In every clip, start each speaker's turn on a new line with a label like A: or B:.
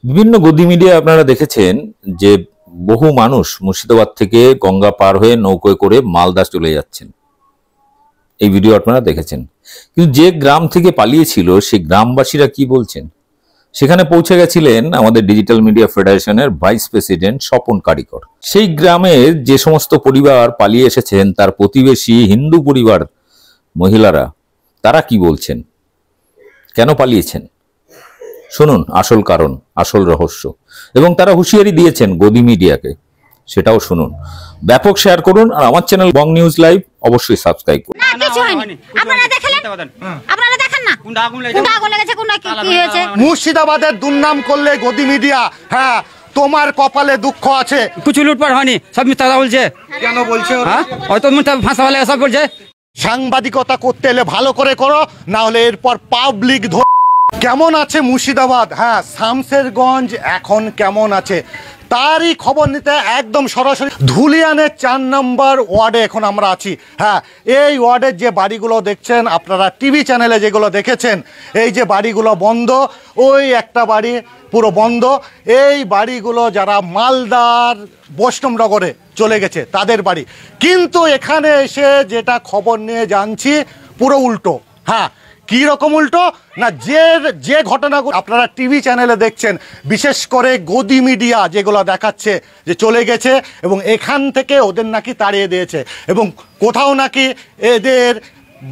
A: বিভিন্ন গদি মিডিয়া আপনারা দেখেছেন যে বহু মানুষ মুর্শিদাবাদ থেকে গঙ্গা পার হয়ে নৌকোয় করে মালদা চলে যাচ্ছেন। এই ভিডিও আপনারা দেখেছেন, কিন্তু যে গ্রাম থেকে পালিয়েছিল সেই গ্রামবাসীরা কি বলছেন? সেখানে পৌঁছে গেছিলেন আমাদের ডিজিটাল মিডিয়া ফেডারেশনের ভাইস প্রেসিডেন্ট স্বপন কারিকর। সেই গ্রামের যে সমস্ত পরিবার পালিয়ে এসেছেন তার প্রতিবেশী হিন্দু পরিবার মহিলারা তারা কি বলছেন, কেন পালিয়েছেন, শুনুন আসল কারণ, আসল রহস্য। এবং তারা হুঁশিয়ারি দিয়েছেন গদি মিডিয়াকে, সেটাও শুনুন। ব্যাপক শেয়ার করুন আর আমার চ্যানেল বং নিউজ লাইভ অবশ্যই সাবস্ক্রাইব করুন।
B: মুর্শিদাবাদের দুর্নাম করলে গদি মিডিয়া, হ্যাঁ তোমার কপালে দুঃখ আছে।
C: কিছু লুটপাট হয়নি, সব মিথ্যা কথা বলছে।
B: কেন বলছে?
C: হয়তো ফাঁসাওয়ালা সব বলছে।
B: সাংবাদিকতা করতে এলে ভালো করে করো, না হলে এরপর পাবলিক। কেমন আছে মুর্শিদাবাদ? হ্যাঁ, শামসেরগঞ্জ এখন কেমন আছে তারই খবর নিতে একদম সরাসরি ধুলিয়ানের 4 নম্বর ওয়ার্ডে এখন আমরা আছি। হ্যাঁ, এই ওয়ার্ডের যে বাড়িগুলো দেখছেন আপনারা টিভি চ্যানেলে যেগুলো দেখেছেন, এই যে বাড়িগুলো বন্ধ, ওই একটা বাড়ি পুরো বন্ধ। এই বাড়িগুলো যারা মালদার বৈষ্ণবনগরে চলে গেছে তাদের বাড়ি, কিন্তু এখানে এসে যেটা খবর নিয়ে জানছি পুরো উল্টো। হ্যাঁ, কি রকম উল্টো না, যে ঘটনাগুলো আপনারা টিভি চ্যানেলে দেখছেন, বিশেষ করে গদি মিডিয়া যেগুলো দেখাচ্ছে যে চলে গেছে এবং এখান থেকে ওদের নাকি তাড়িয়ে দিয়েছে, এবং কোথাও নাকি এদের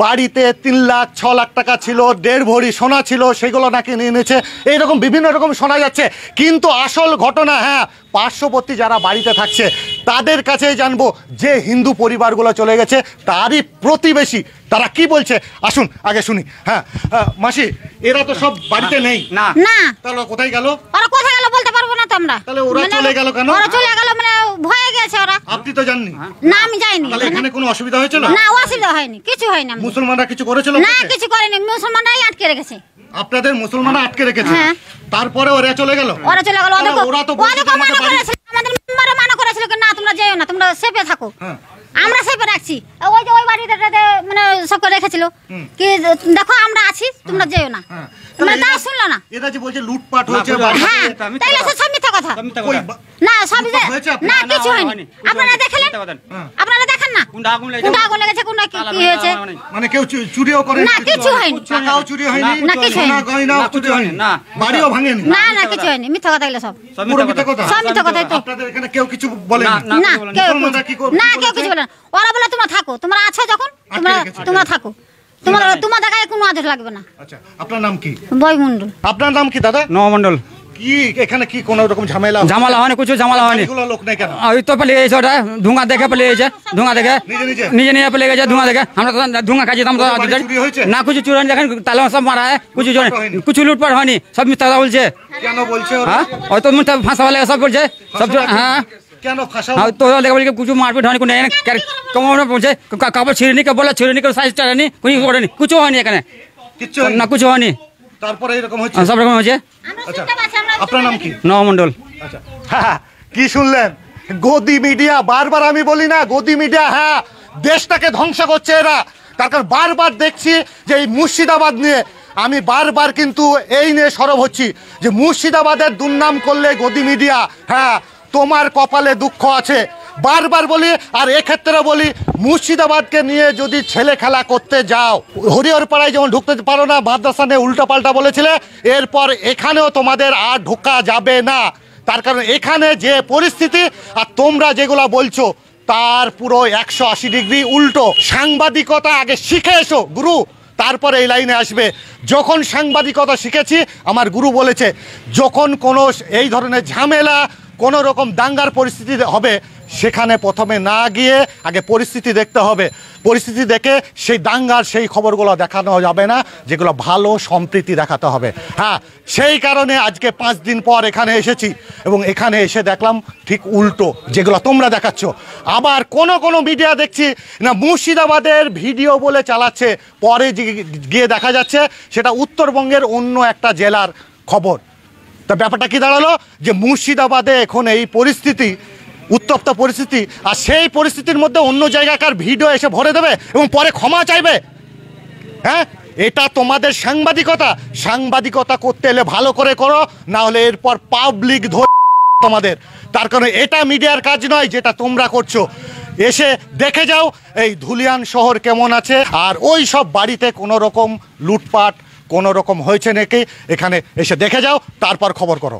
B: বাড়িতে 3 লাখ 6 লাখ টাকা ছিল, 1.5 ভরি সোনা ছিল, সেগুলো নাকি নিয়ে নিয়েছে। এইরকম বিভিন্ন রকম শোনা যাচ্ছে, কিন্তু আসল ঘটনা, হ্যাঁ পার্শ্ববর্তী যারা বাড়িতে থাকছে তাদের কাছেই জানবো, যে হিন্দু পরিবারগুলো চলে গেছে তারই প্রতিবেশী তারা কি বলছে। আসুন আগে শুনি। হ্যাঁ মাসি, এরা তো সব বাড়িতে নেই না? না, তাহলে কোথায় গেল?
D: ওরা কোথায় গেল বলতে পারবো না তো আমরা।
B: তাহলে ওরা চলে গেল কেন?
D: ওরা চলে গেল মানে ভয়ে গেছে ওরা।
B: আপনি তো জাননি?
D: না, আমি যাইনি।
B: তাহলে এখানে কোনো অসুবিধা হয়েছিল?
D: না, অসুবিধা হয়নি, কিছু হয়নি।
B: মুসলমানরা কিছু করেছিল?
D: না, কিছু করেনি, মুসলমানরাই আটকে রেখেছে।
B: আপনাদের মুসলমানরা আটকে রেখেছে? তারপরে ওরা চলে গেল?
D: ওরা চলে গেল।
B: ওরা তো
D: মানা করেছিল, আমাদের মেম্বারও মানা করেছিল না তোমরা যেও না, তোমরা সেফে থাকো। আমরা সেফে রাখছি। ওই যে ওই বাড়িতে মানে সবকে রেখেছিল কি দেখো আমরা আছি, তোমরা যেও না। তোমরা তা শুনলো না?
B: এটা যে বলছে লুটপাট হয়েছে বাড়িতে,
D: হ্যাঁ তাইলে সব মিথ্যা কথা। না, সব না, কিছু হয়নি। আপনারা দেখলেন? আপনারা দেখেন না কোনটা আগুন লেগেছে, কোনটা কি হয়েছে?
B: মানে কেউ চুরিও করে
D: না, কিছু হয়নি।
B: টাকাও চুরি হয়নি,
D: না কিছু হয়নি,
B: গয়নাও চুরি হয়নি, না বাড়িও ভাঙেনি।
D: না না, কিছু হয়নি, মিথ্যা কথা এগুলো সব।
B: পুরো মিথ্যা কথা,
D: সব মিথ্যা কথাই তো।
B: আপনাদের এখানে কেউ কিছু বলে না?
D: না, কেউ কিছু বলে না। ওরা বলে তোমরা থাকো, তোমরা আছো যখন তোমরা থাকো, তোমার দেখায় কোনো আদেশ লাগবে না।
B: আচ্ছা, আপনার নাম কি?
D: বয় মন্ডল।
B: আপনার নাম কি দাদা?
C: নবমন্ডল।
B: কি এখানে কি কোনো রকম ঝামেলা
C: হয়নি? কিছু ঝামেলা হয়নি।
B: এগুলো লোক নাই কেন?
C: ওই তো পালিয়ে গেছে, ওটা ধোঁয়া দেখে পালিয়ে গেছে, ধোঁয়া দেখে নিজে পালিয়ে গেছে, ধোঁয়া দেখে। আমরা তো ধোঁয়া খাচ্ছি না, কিছু চুরি হয়নি। দেখেন তালা সব মারা হয়, কিছু লুটপাট হয়নি, সব মিথ্যা কথা বলছে।
B: কেন বলছে?
C: হ্যাঁ, হয়তো ফাঁসাওয়ালা সব বলছে সব। হ্যাঁ,
B: কেন ফাঁসা?
C: তো দেখে বলি কিছু মারপিট হয়নি, কোনো কেমন বলছে কাপড় ছিঁড়েনি, কেউ বলে ছিঁড়েনি, কেউ সাইজ টানি, করেনি, কিছু হয়নি এখানে,
B: কিচ্ছু
C: না কিছু হয়নি।
B: তারপরে এরকম হচ্ছে,
C: সব রকম হয়েছে।
B: আচ্ছা, আপনার নাম কি?
C: নবমন্ডল।
B: আচ্ছা, হ্যাঁ কি শুনলেন? গদি মিডিয়া, বারবার আমি বলি না গদি মিডিয়া, হ্যাঁ দেশটাকে ধ্বংস করছে এরা। তার কারণ বারবার দেখছি যে এই মুর্শিদাবাদ নিয়ে, আমি বারবার কিন্তু এই নিয়ে সরব হচ্ছি যে মুর্শিদাবাদের দুর্নাম করলে গদি মিডিয়া, হ্যাঁ তোমার কপালে দুঃখ আছে, বারবার বলি। আর এক্ষেত্রে বলি, মুর্শিদাবাদকে নিয়ে যদি ছেলে খেলা করতে যাও, হরিহরপাড়ায় যেমন ঢুকতে পারো না, মাদ্রাসা নিয়ে উল্টাপাল্টা বলেছিলে, এরপর এখানেও তোমাদের আর ঢোকা যাবে না। তার কারণ এখানে যে পরিস্থিতি আর তোমরা যেগুলো বলছো তার পুরো 180 ডিগ্রি উল্টো। সাংবাদিকতা আগে শিখে এসো গুরু, তারপরে এই লাইনে আসবে। যখন সাংবাদিকতা শিখেছি, আমার গুরু বলেছে যখন কোনো এই ধরনের ঝামেলা, কোনো রকম দাঙ্গার পরিস্থিতি হবে, সেখানে প্রথমে না গিয়ে আগে পরিস্থিতি দেখতে হবে। পরিস্থিতি দেখে সেই দাঙ্গার সেই খবরগুলো দেখানো যাবে না, যেগুলো ভালো সম্প্রীতি দেখাতে হবে। হ্যাঁ, সেই কারণে আজকে 5 দিন পর এখানে এসেছি এবং এখানে এসে দেখলাম ঠিক উল্টো যেগুলো তোমরা দেখাচ্ছ। আবার কোনো মিডিয়া দেখছি না মুর্শিদাবাদের ভিডিও বলে চালাচ্ছে, পরে গিয়ে দেখা যাচ্ছে সেটা উত্তরবঙ্গের অন্য একটা জেলার খবর। তা ব্যাপারটা কি দাঁড়ালো যে মুর্শিদাবাদে এখন এই পরিস্থিতি, উত্তপ্ত পরিস্থিতি, আর সেই পরিস্থিতির মধ্যে অন্য জায়গাকার ভিডিও এসে ভরে দেবে এবং পরে ক্ষমা চাইবে। হ্যাঁ, এটা তোমাদের সাংবাদিকতা করতে এলে ভালো করে করো, না হলে এরপর পাবলিক ধরে তোমাদের। তার কারণে এটা মিডিয়ার কাজ নয় যেটা তোমরা করছো। এসে দেখে যাও এই ধুলিয়ান শহর কেমন আছে, আর ওই সব বাড়িতে কোনো রকম লুটপাট কোনো রকম হয়েছে নাকি এখানে এসে দেখে যাও, তারপর খবর করো।